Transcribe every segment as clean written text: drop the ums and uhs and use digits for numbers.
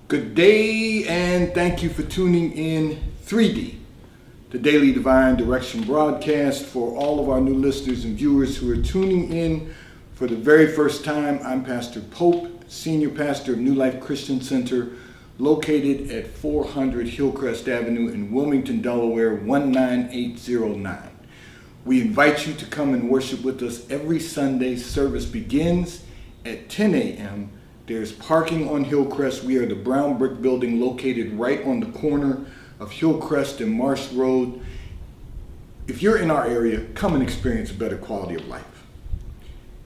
Good day, and thank you for tuning in 3D, the Daily Divine Direction broadcast. For all of our new listeners and viewers who are tuning in for the very first time, I'm Pastor Pope, Senior Pastor of New Life Christian Center, located at 400 Hillcrest Avenue in Wilmington, Delaware, 19809. We invite you to come and worship with us every Sunday. Service begins at 10 a.m. There's parking on Hillcrest. We are the brown brick building located right on the corner of Hillcrest and Marsh Road. If you're in our area, come and experience a better quality of life.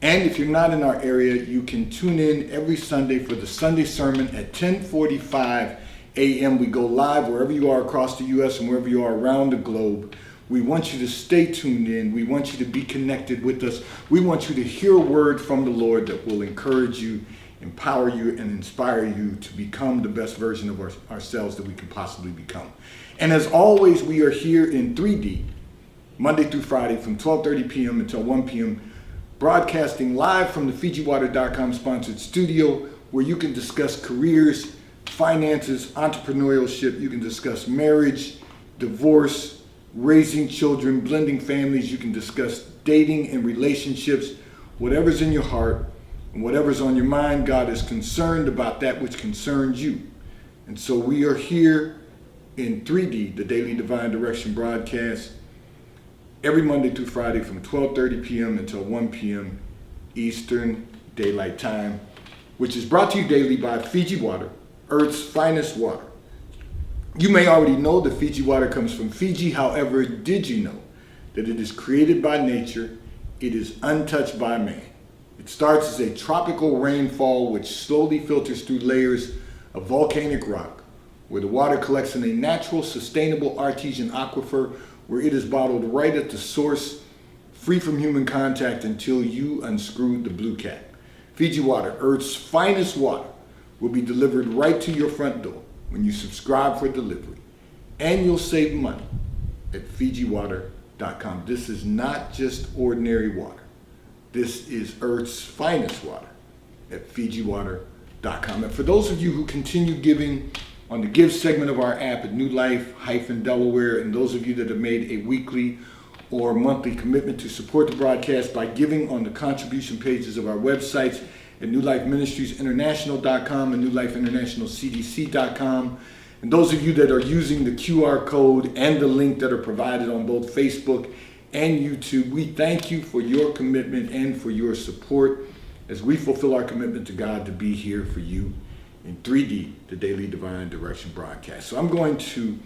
And if you're not in our area, you can tune in every Sunday for the Sunday sermon at 10:45 a.m. We go live wherever you are across the U.S. and wherever you are around the globe. We want you to stay tuned in. We want you to be connected with us. We want you to hear a word from the Lord that will encourage you, empower you, and inspire you to become the best version of ourselves that we can possibly become. And as always, we are here in 3D, Monday through Friday from 12:30 p.m. until 1 p.m., broadcasting live from the FijiWater.com sponsored studio, where you can discuss careers, finances, entrepreneurship. You can discuss marriage, divorce, raising children, blending families. You can discuss dating and relationships. Whatever's in your heart and whatever's on your mind, God is concerned about that which concerns you. And so we are here in 3D, the Daily Divine Direction broadcast, every Monday through Friday from 12:30 p.m. until 1 p.m. Eastern Daylight Time, which is brought to you daily by Fiji Water, Earth's finest water. You may already know that Fiji water comes from Fiji. However, did you know that it is created by nature? It is untouched by man. It starts as a tropical rainfall which slowly filters through layers of volcanic rock, where the water collects in a natural, sustainable artesian aquifer, where it is bottled right at the source, free from human contact until you unscrew the blue cap. Fiji Water, Earth's finest water, will be delivered right to your front door when you subscribe for delivery. And you'll save money at FijiWater.com. This is not just ordinary water. This is Earth's finest water at FijiWater.com. And for those of you who continue giving on the Give segment of our app at New Life-Delaware, and those of you that have made a weekly or monthly commitment to support the broadcast by giving on the contribution pages of our websites at NewLifeMinistriesInternational.com and NewLifeInternationalCDC.com. And those of you that are using the QR code and the link that are provided on both Facebook and YouTube, we thank you for your commitment and for your support as we fulfill our commitment to God to be here for you in 3D, the Daily Divine Direction broadcast. So I'm going to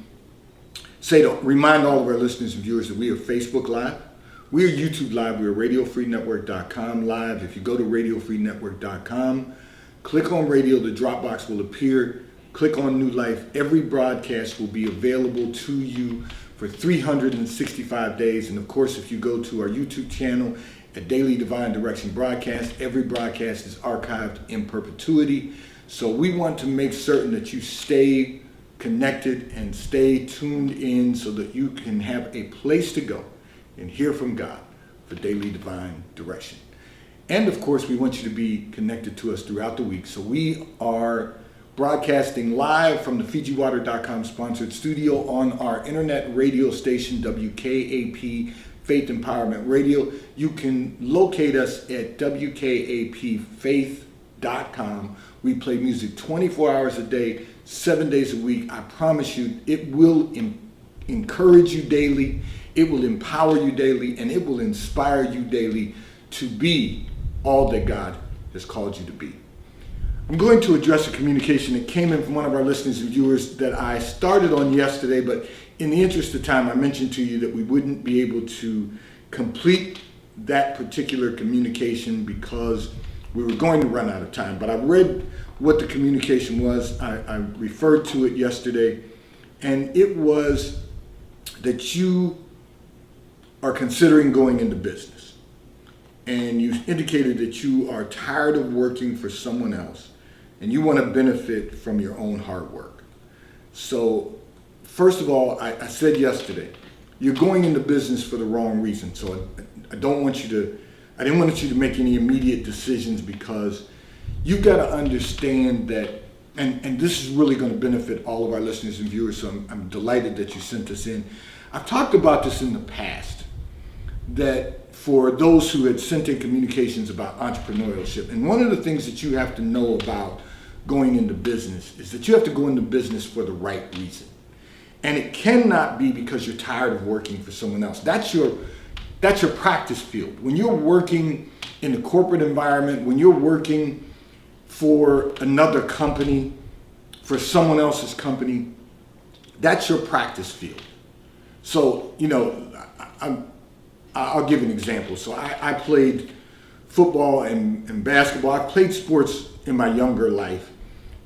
remind all of our listeners and viewers that we are Facebook Live, we are YouTube Live, we are RadioFreeNetwork.com Live. If you go to RadioFreeNetwork.com, click on radio, the drop box will appear. Click on New Life. Every broadcast will be available to you for 365 days. And of course, if you go to our YouTube channel at Daily Divine Direction Broadcast, every broadcast is archived in perpetuity. So we want to make certain that you stay connected and stay tuned in so that you can have a place to go and hear from God for Daily Divine Direction. And of course, we want you to be connected to us throughout the week. So we are broadcasting live from the FijiWater.com sponsored studio on our internet radio station, WKAP Faith Empowerment Radio. You can locate us at WKAPFaith.com. We play music 24 hours a day, 7 days a week. I promise you, it will encourage you daily, it will empower you daily, and it will inspire you daily to be all that God has called you to be. I'm going to address a communication that came in from one of our listeners and viewers that I started on yesterday, but in the interest of time, I mentioned to you that we wouldn't be able to complete that particular communication because we were going to run out of time. But I read what the communication was. I referred to it yesterday, and it was that you are considering going into business. And you indicated that you are tired of working for someone else and you want to benefit from your own hard work. So first of all, I said yesterday, you're going into business for the wrong reason. So I didn't want you to make any immediate decisions, because you've got to understand that and this is really going to benefit all of our listeners and viewers, so I'm delighted that you sent this in. I've talked about this in the past, that for those who had sent in communications about entrepreneurship, and one of the things that you have to know about going into business is that you have to go into business for the right reason. And it cannot be because you're tired of working for someone else. That's your practice field. When you're working in the corporate environment, when you're working for another company, for someone else's company, that's your practice field. So, I'll give an example. So I played football and basketball. I played sports in my younger life.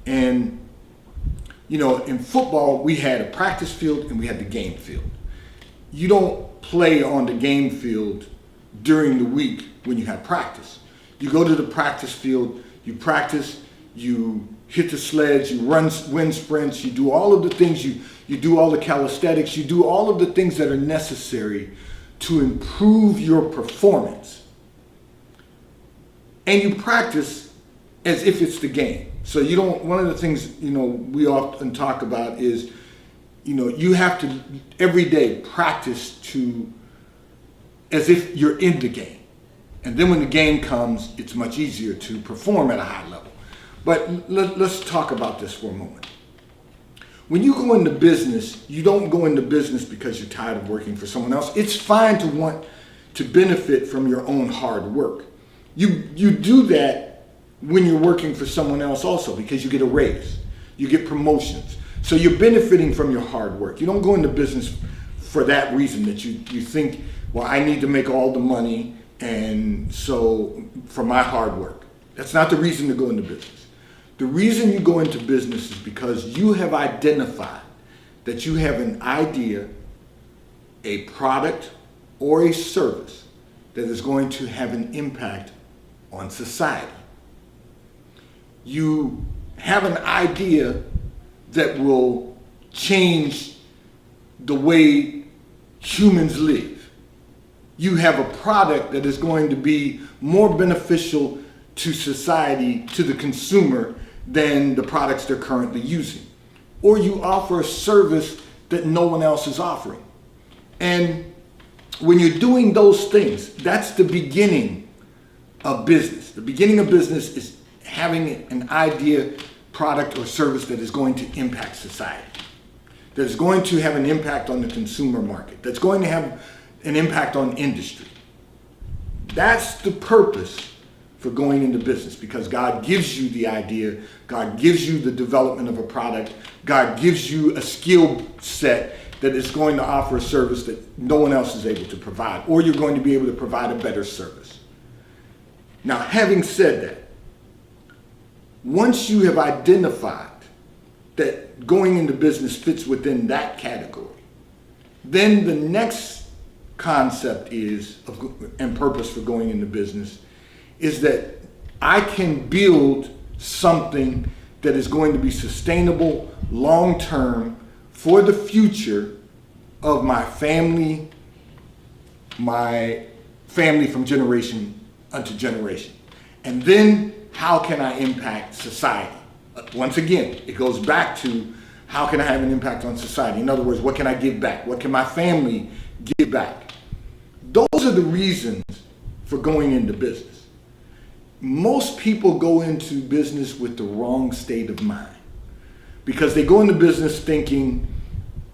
And, in football, we had a practice field and we had the game field. You don't play on the game field during the week when you have practice. You go to the practice field, you practice, you hit the sleds, you run wind sprints, you do all of the things, you do all the calisthenics, you do all of the things that are necessary to improve your performance. And you practice as if it's the game. So one of the things, we often talk about is, you have to every day practice as if you're in the game. And then when the game comes, it's much easier to perform at a high level. But let's talk about this for a moment. When you go into business, you don't go into business because you're tired of working for someone else. It's fine to want to benefit from your own hard work. You do that when you're working for someone else also, because you get a raise, you get promotions. So you're benefiting from your hard work. You don't go into business for that reason, that you think, well, I need to make all the money, and so for my hard work. That's not the reason to go into business. The reason you go into business is because you have identified that you have an idea, a product, or a service that is going to have an impact on society. You have an idea that will change the way humans live. You have a product that is going to be more beneficial to society, to the consumer, than the products they're currently using. Or you offer a service that no one else is offering. And when you're doing those things, that's the beginning of business. The beginning of business is having an idea, product, or service that is going to impact society, that is going to have an impact on the consumer market, that's going to have an impact on industry. That's the purpose for going into business, because God gives you the idea, God gives you the development of a product, God gives you a skill set that is going to offer a service that no one else is able to provide, or you're going to be able to provide a better service. Now, having said that, once you have identified that going into business fits within that category, then the next concept and purpose for going into business is that I can build something that is going to be sustainable long-term for the future of my family from generation unto generation. And then how can I impact society? Once again, it goes back to how can I have an impact on society? In other words, what can I give back? What can my family give back? Those are the reasons for going into business. Most people go into business with the wrong state of mind, because they go into business thinking,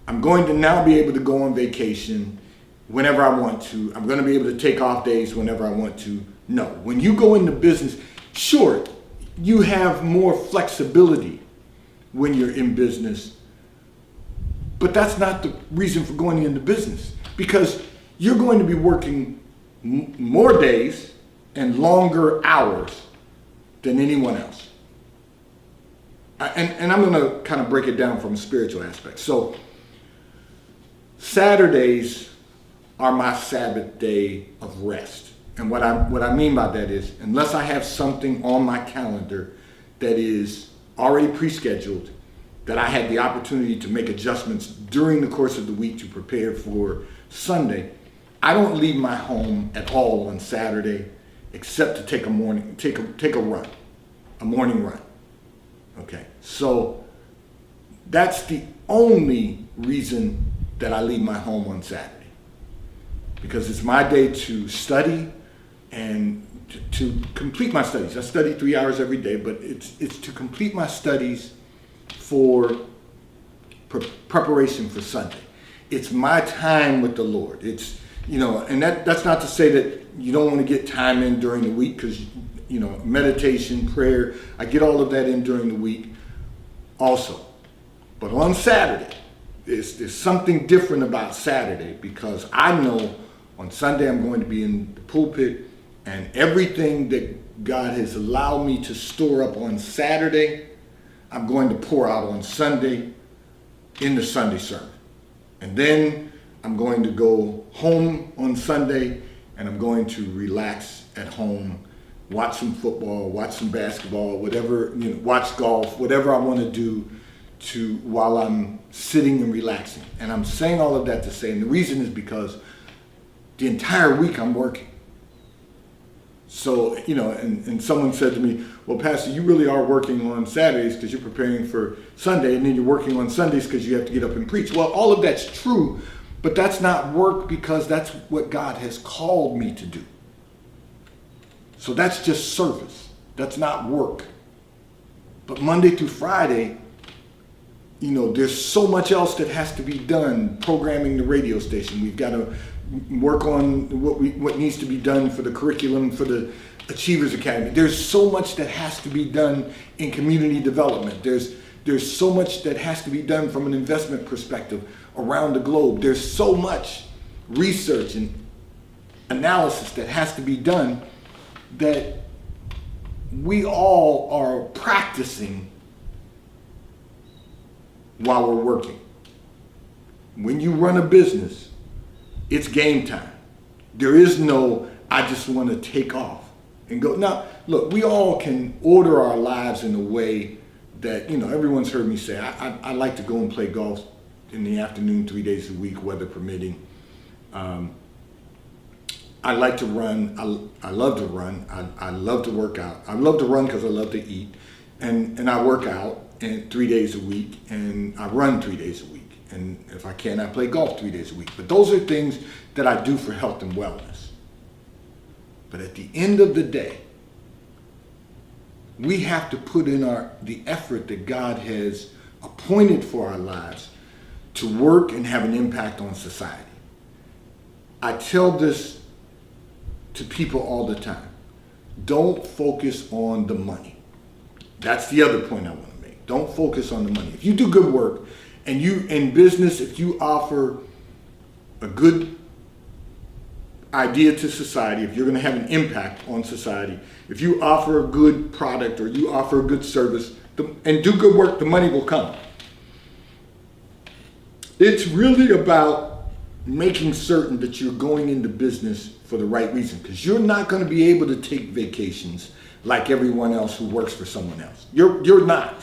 I'm going to now be able to go on vacation whenever I want to. I'm going to be able to take off days whenever I want to. No, when you go into business, sure, you have more flexibility when you're in business, but that's not the reason for going into business, because you're going to be working more days and longer hours than anyone else. And I'm going to kind of break it down from a spiritual aspect. So Saturdays are my Sabbath day of rest. And what I mean by that is, unless I have something on my calendar that is already pre-scheduled, that I had the opportunity to make adjustments during the course of the week to prepare for Sunday, I don't leave my home at all on Saturday except to take a morning run. Okay. So that's the only reason that I leave my home on Saturday, because it's my day to study and to complete my studies. I study 3 hours every day, but it's to complete my studies for preparation for Sunday. It's my time with the Lord. It's, and that's not to say that you don't want to get time in during the week, because, meditation, prayer, I get all of that in during the week also. But on Saturday, there's something different about Saturday, because I know on Sunday I'm going to be in the pulpit, and everything that God has allowed me to store up on Saturday, I'm going to pour out on Sunday in the Sunday sermon. And then I'm going to go home on Sunday, and I'm going to relax at home, watch some football, watch some basketball, whatever, watch golf, whatever I want to do while I'm sitting and relaxing. And I'm saying all of that to say, and the reason is because the entire week I'm working. So, and someone said to me, well, Pastor, you really are working on Saturdays because you're preparing for Sunday, and then you're working on Sundays because you have to get up and preach. Well, all of that's true, but that's not work, because that's what God has called me to do. So that's just service. That's not work. But Monday through Friday, there's so much else that has to be done. Programming the radio station. We've got to work on what needs to be done for the curriculum for the Achievers Academy. There's so much that has to be done in community development. There's so much that has to be done from an investment perspective around the globe. There's so much research and analysis that has to be done that we all are practicing while we're working. When you run a business, it's game time. There is no, I just want to take off and go. Now, look, we all can order our lives in a way that, everyone's heard me say, I like to go and play golf in the afternoon 3 days a week, weather permitting. I like to run. I love to run. I love to work out. I love to run because I love to eat. And I work out 3 days a week, and I run 3 days a week. And if I can, I play golf 3 days a week. But those are things that I do for health and wellness. But at the end of the day, we have to put in the effort that God has appointed for our lives to work and have an impact on society. I tell this to people all the time. Don't focus on the money. That's the other point I want to make. Don't focus on the money. If you do good work, and you, in business, if you offer a good idea to society, if you're going to have an impact on society, if you offer a good product or you offer a good service and do good work, the money will come. It's really about making certain that you're going into business for the right reason, because you're not going to be able to take vacations like everyone else who works for someone else. You're not.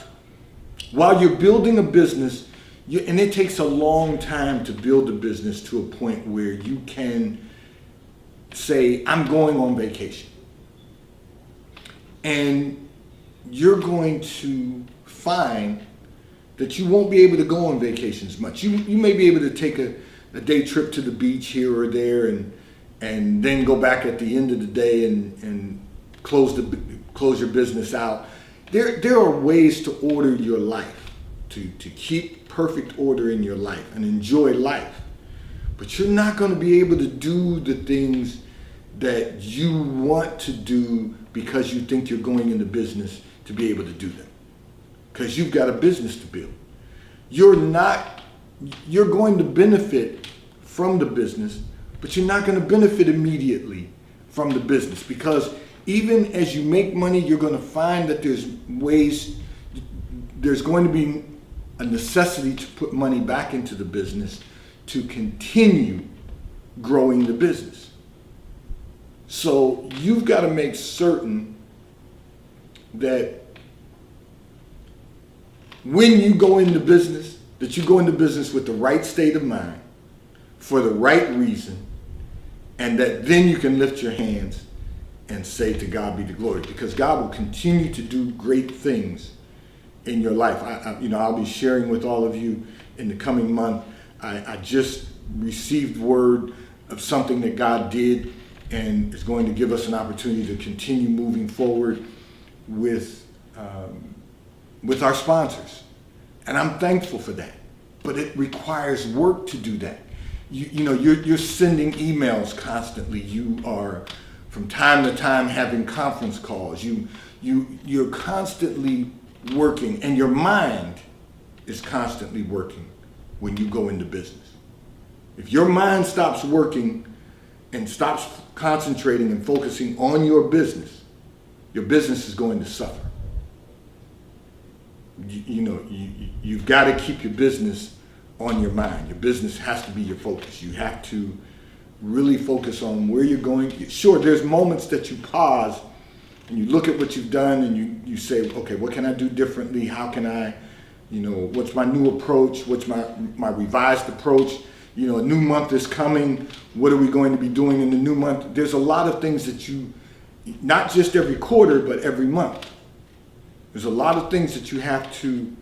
While you're building a business, and it takes a long time to build a business to a point where you can say, I'm going on vacation. And you're going to find that you won't be able to go on vacations much. You may be able to take a day trip to the beach here or there and then go back at the end of the day and close your business out. There are ways to order your life, to keep perfect order in your life and enjoy life. But you're not going to be able to do the things that you want to do because you think you're going into business to be able to do them. Because you've got a business to build. You're going to benefit from the business, but you're not going to benefit immediately from the business, because even as you make money, you're going to find that there's going to be a necessity to put money back into the business to continue growing the business. So you've got to make certain that when you go into business, that you go into business with the right state of mind, for the right reason, and that then you can lift your hands and say, to God be the glory, because God will continue to do great things in your life. I'll be sharing with all of you in the coming month. I just received word of something that God did and is going to give us an opportunity to continue moving forward with our sponsors. And I'm thankful for that. But it requires work to do that. You're sending emails constantly. You are from time to time having conference calls. You're constantly working, and your mind is constantly working when you go into business. If your mind stops working and stops concentrating and focusing on your business is going to suffer. You've got to keep your business on your mind. Your business has to be your focus. You have to really focus on where you're going. Sure, there's moments that you pause and you look at what you've done and you say, okay, what can I do differently? How can I, what's my new approach? What's my revised approach? A new month is coming. What are we going to be doing in the new month? There's a lot of things that not just every quarter, but every month. There's a lot of things that you have to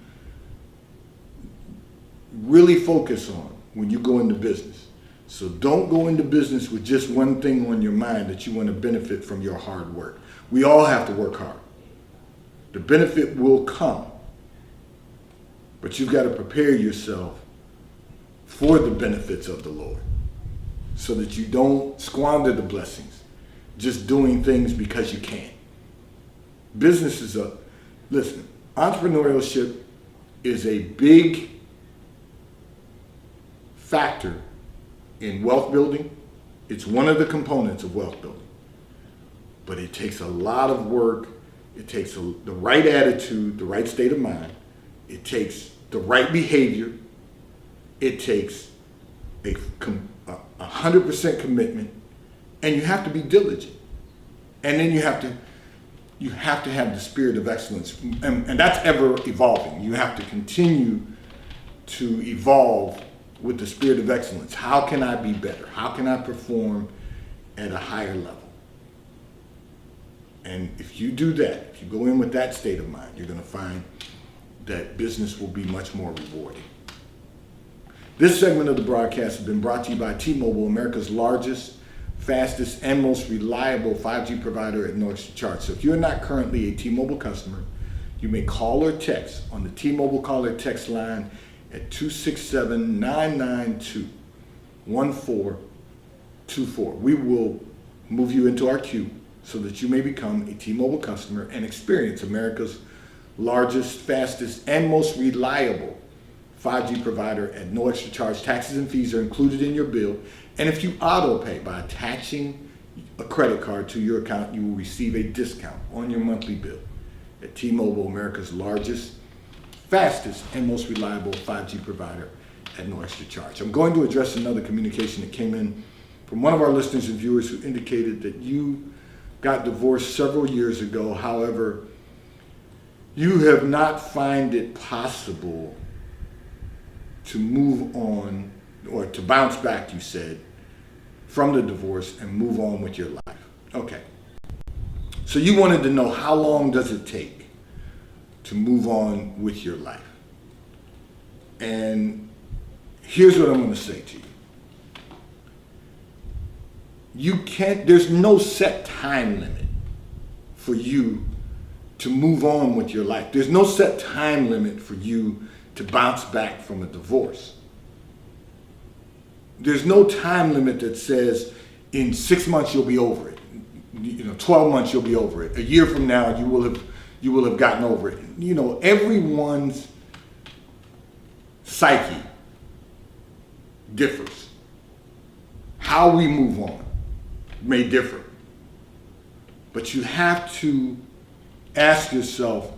really focus on when you go into business. So don't go into business with just one thing on your mind that you want to benefit from your hard work. We all have to work hard. The benefit will come, but you've got to prepare yourself for the benefits of the Lord so that you don't squander the blessings just doing things because you can. Business is entrepreneurship is a big factor in wealth building. It's one of the components of wealth building. But it takes a lot of work. It takes the right attitude, the right state of mind. It takes the right behavior. It takes a 100% commitment, and you have to be diligent. And then you have to have the spirit of excellence, and that's ever evolving. You have to continue to evolve with the spirit of excellence. How can I be better? How can I perform at a higher level? And if you do that, if you go in with that state of mind, you're going to find that business will be much more rewarding. This segment of the broadcast has been brought to you by T-Mobile, America's largest, fastest, and most reliable 5G provider at no extra charge. So if you're not currently a T-Mobile customer, you may call or text on the T-Mobile call or text line at 267-992-1424. We will move you into our queue so that you may become a T-Mobile customer and experience America's largest, fastest, and most reliable 5G provider at no extra charge. Taxes and fees are included in your bill. And if you auto pay by attaching a credit card to your account, you will receive a discount on your monthly bill at T-Mobile, America's largest, fastest, and most reliable 5G provider at no extra charge. I'm going to address another communication that came in from one of our listeners and viewers who indicated that you got divorced several years ago. However, you have not found it possible to move on or to bounce back, you said, from the divorce and move on with your life. Okay. So you wanted to know, how long does it take to move on with your life? And here's what I'm going to say to you. There's no set time limit for you to move on with your life. There's no set time limit for you to bounce back from a divorce. There's no time limit that says in 6 months you'll be over it. 12 months you'll be over it. A year from now you will have gotten over it. Everyone's psyche differs. How we move on may differ. But you have to ask yourself,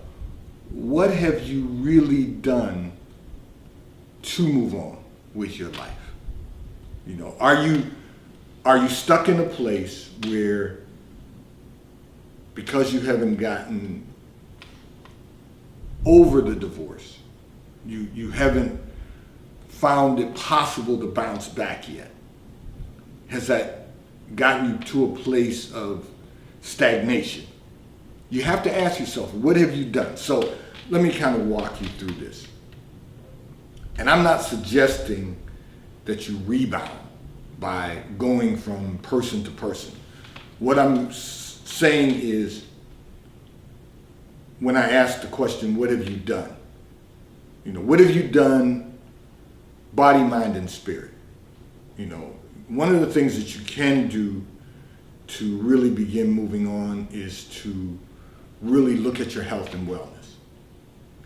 what have you really done to move on with your life? Are you stuck in a place where, because you haven't gotten over the divorce, you haven't found it possible to bounce back yet? Has that gotten you to a place of stagnation? You have to ask yourself, what have you done? So let me kind of walk you through this. And I'm not suggesting that you rebound by going from person to person. What I'm saying is, when I ask the question, what have you done? What have you done, body, mind, and spirit? One of the things that you can do to really begin moving on is to really look at your health and wellness.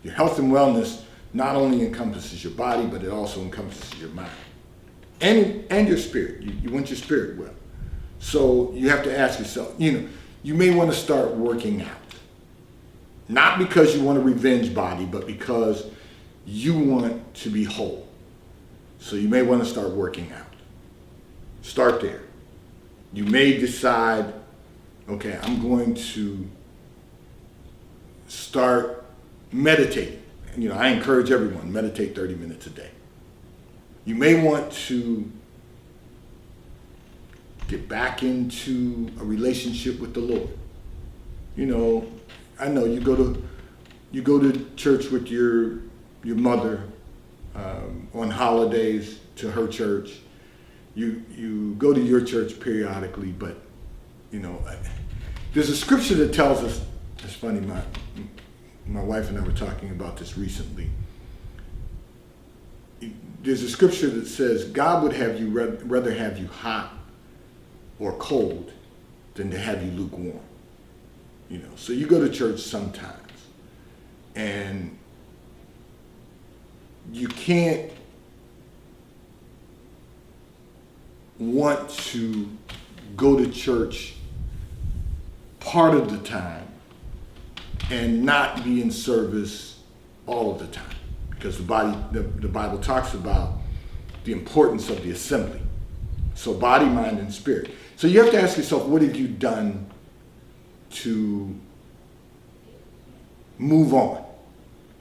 Your health and wellness not only encompasses your body, but it also encompasses your mind and your spirit. You want your spirit well. So you have to ask yourself, you may want to start working out. Not because you want a revenge body, but because you want to be whole. So you may want to start working out. Start there. You may decide, okay, I'm going to start meditating. I encourage everyone, meditate 30 minutes a day. You may want to get back into a relationship with the Lord. I know you go to church with your mother on holidays, to her church. You go to your church periodically, but there's a scripture that tells us. It's funny, my wife and I were talking about this recently. There's a scripture that says God would have you rather have you hot or cold than to have you lukewarm. So you go to church sometimes, and you can't want to go to church part of the time and not be in service all of the time, because the Bible talks about the importance of the assembly. So body, mind, and spirit. So you have to ask yourself, what have you done to move on?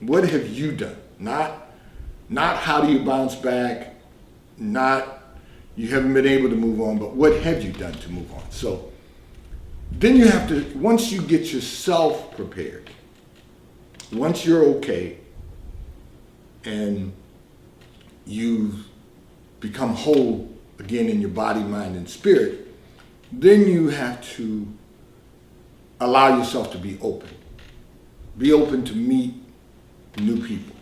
What have you done? Not how do you bounce back, not you haven't been able to move on, but what have you done to move on? So then you have to, once you get yourself prepared, once you're okay and you've become whole again in your body, mind, and spirit, then you have to allow yourself to be open. Be open to meet new people.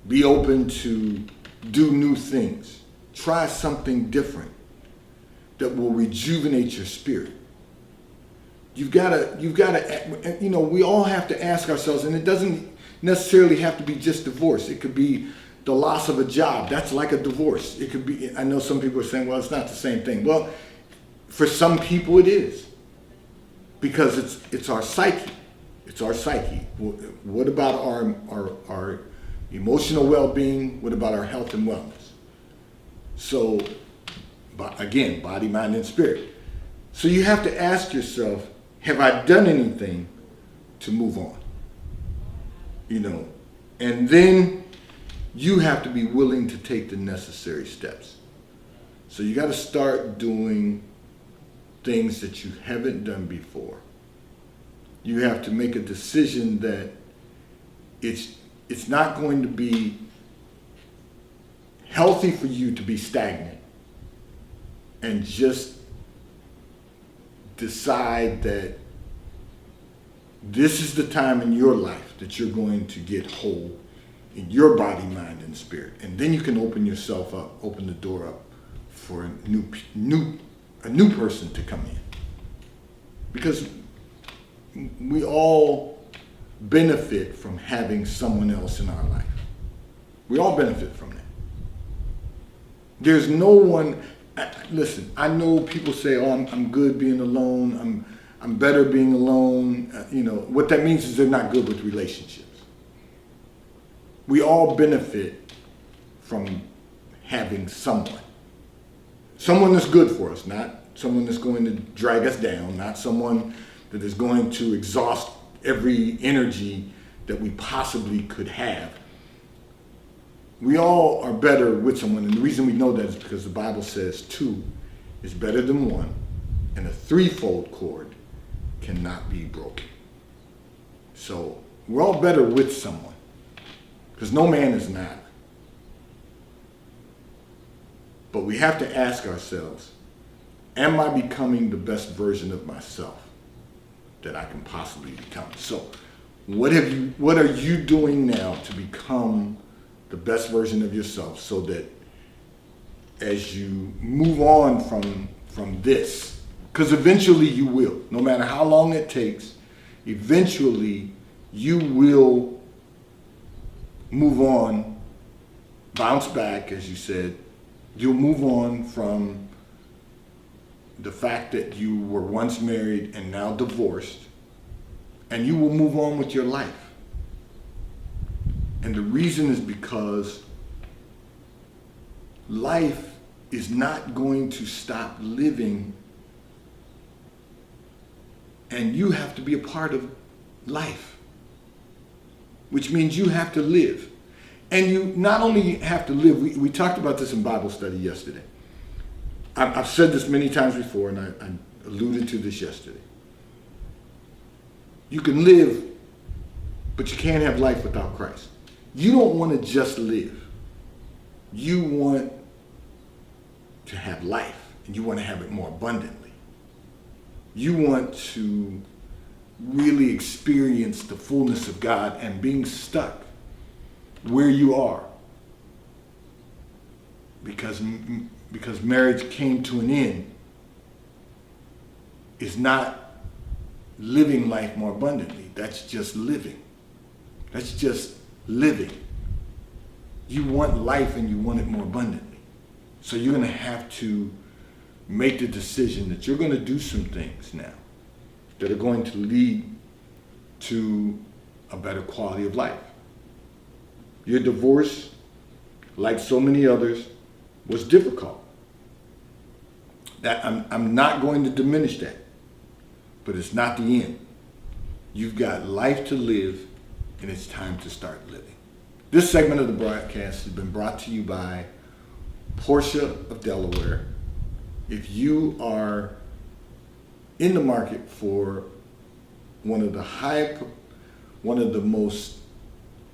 Be open to do new things. Try something different that will rejuvenate your spirit. You've got to, we all have to ask ourselves, and it doesn't necessarily have to be just divorce. It could be the loss of a job. That's like a divorce. It could be, I know some people are saying, well, it's not the same thing. Well, for some people it is, because it's our psyche. It's our psyche. What about our emotional well-being? What about our health and wellness? So, again, body, mind, and spirit. So you have to ask yourself, have I done anything to move on? And then you have to be willing to take the necessary steps. So you got to start doing things that you haven't done before. You have to make a decision that it's not going to be healthy for you to be stagnant and just decide that this is the time in your life that you're going to get whole in your body, mind, and spirit. And then you can open yourself up, open the door up for a new person to come in. Because we all benefit from having someone else in our life. We all benefit from that. There's no one, listen, I know people say, oh, I'm good being alone, I'm better being alone. What that means is they're not good with relationships. We all benefit from having someone that's good for us, not someone that's going to drag us down, not someone that is going to exhaust every energy that we possibly could have. We all are better with someone, and the reason we know that is because the Bible says 2 is better than 1, and a threefold cord cannot be broken. So We're all better with someone, because no man is an island. But we have to ask ourselves, am I becoming the best version of myself that I can possibly become? So what are you doing now to become the best version of yourself, so that as you move on from this, because eventually you will, no matter how long it takes, eventually you will move on, bounce back, as you said. You'll move on from the fact that you were once married and now divorced, and you will move on with your life. And the reason is because life is not going to stop living, and you have to be a part of life, which means you have to live. And you not only have to live, we talked about this in Bible study yesterday. I've said this many times before, and I alluded to this yesterday. You can live, but you can't have life without Christ. You don't want to just live. You want to have life, and you want to have it more abundantly. You want to really experience the fullness of God, and being stuck where you are because marriage came to an end is not living life more abundantly. That's just living. That's just living. You want life, and you want it more abundantly. So you're going to have to make the decision that you're going to do some things now that are going to lead to a better quality of life. Your divorce, like so many others, was difficult. That I'm not going to diminish that, but it's not the end. You've got life to live, and it's time to start living. This segment of the broadcast has been brought to you by Porsche of Delaware. If you are in the market for one of the most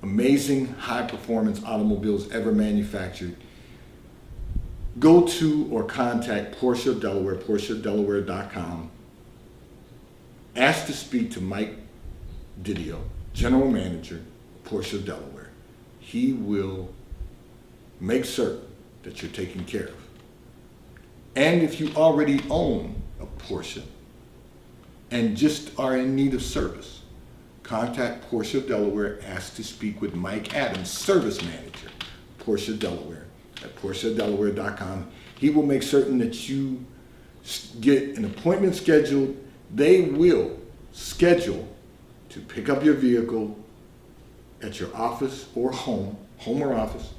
amazing high-performance automobiles ever manufactured, go to or contact Porsche of Delaware, PorscheDelaware.com. Ask to speak to Mike Didio, General Manager, Porsche of Delaware. He will make certain that you're taken care of. And if you already own a Porsche and just are in need of service, contact Porsche of Delaware. Ask to speak with Mike Adams, Service Manager, Porsche of Delaware, at PorscheDelaware.com. He will make certain that you get an appointment scheduled. They will schedule to pick up your vehicle at your office or home or office,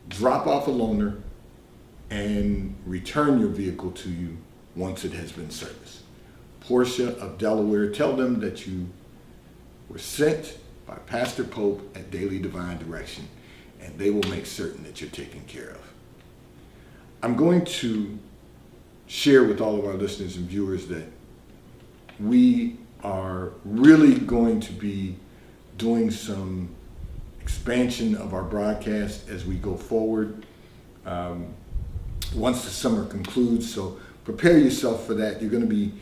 drop off a loaner, and return your vehicle to you once it has been serviced. Porsche of Delaware, tell them that you were sent by Pastor Pope at Daily Divine Direction, and they will make certain that you're taken care of. I'm going to share with all of our listeners and viewers that we are really going to be doing some expansion of our broadcast as we go forward once the summer concludes. So prepare yourself for that. You're going to be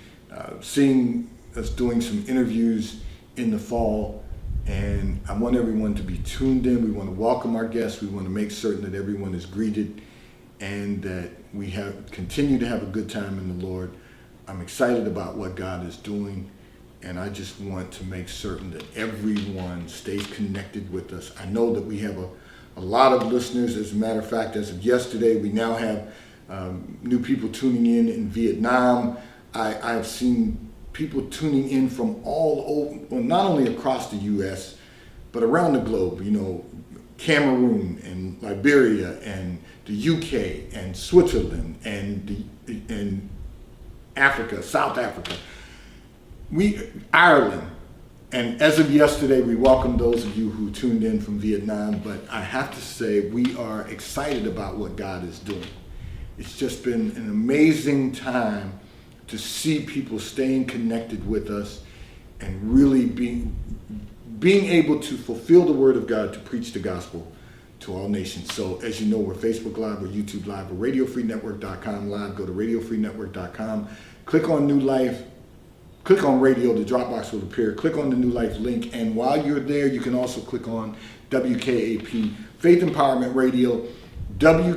seeing us doing some interviews in the fall, and I want everyone to be tuned in. We want to welcome our guests. We want to make certain that everyone is greeted and that we continue to have a good time in the Lord. I'm excited about what God is doing, and I just want to make certain that everyone stays connected with us. I know that we have a lot of listeners. As a matter of fact, as of yesterday, we now have new people tuning in Vietnam. I've seen people tuning in from all over, well, not only across the U.S., but around the globe, Cameroon and Liberia and the U.K. and Switzerland and Africa, South Africa, Ireland. And as of yesterday, we welcome those of you who tuned in from Vietnam, but I have to say we are excited about what God is doing. It's just been an amazing time to see people staying connected with us and really being able to fulfill the word of God to preach the gospel to all nations. So as you know, we're Facebook Live, we're YouTube Live, we're RadioFreeNetwork.com Live. Go to RadioFreeNetwork.com, click on New Life, click on radio, the Dropbox will appear, click on the New Life link, and while you're there, you can also click on WKAP, Faith Empowerment Radio,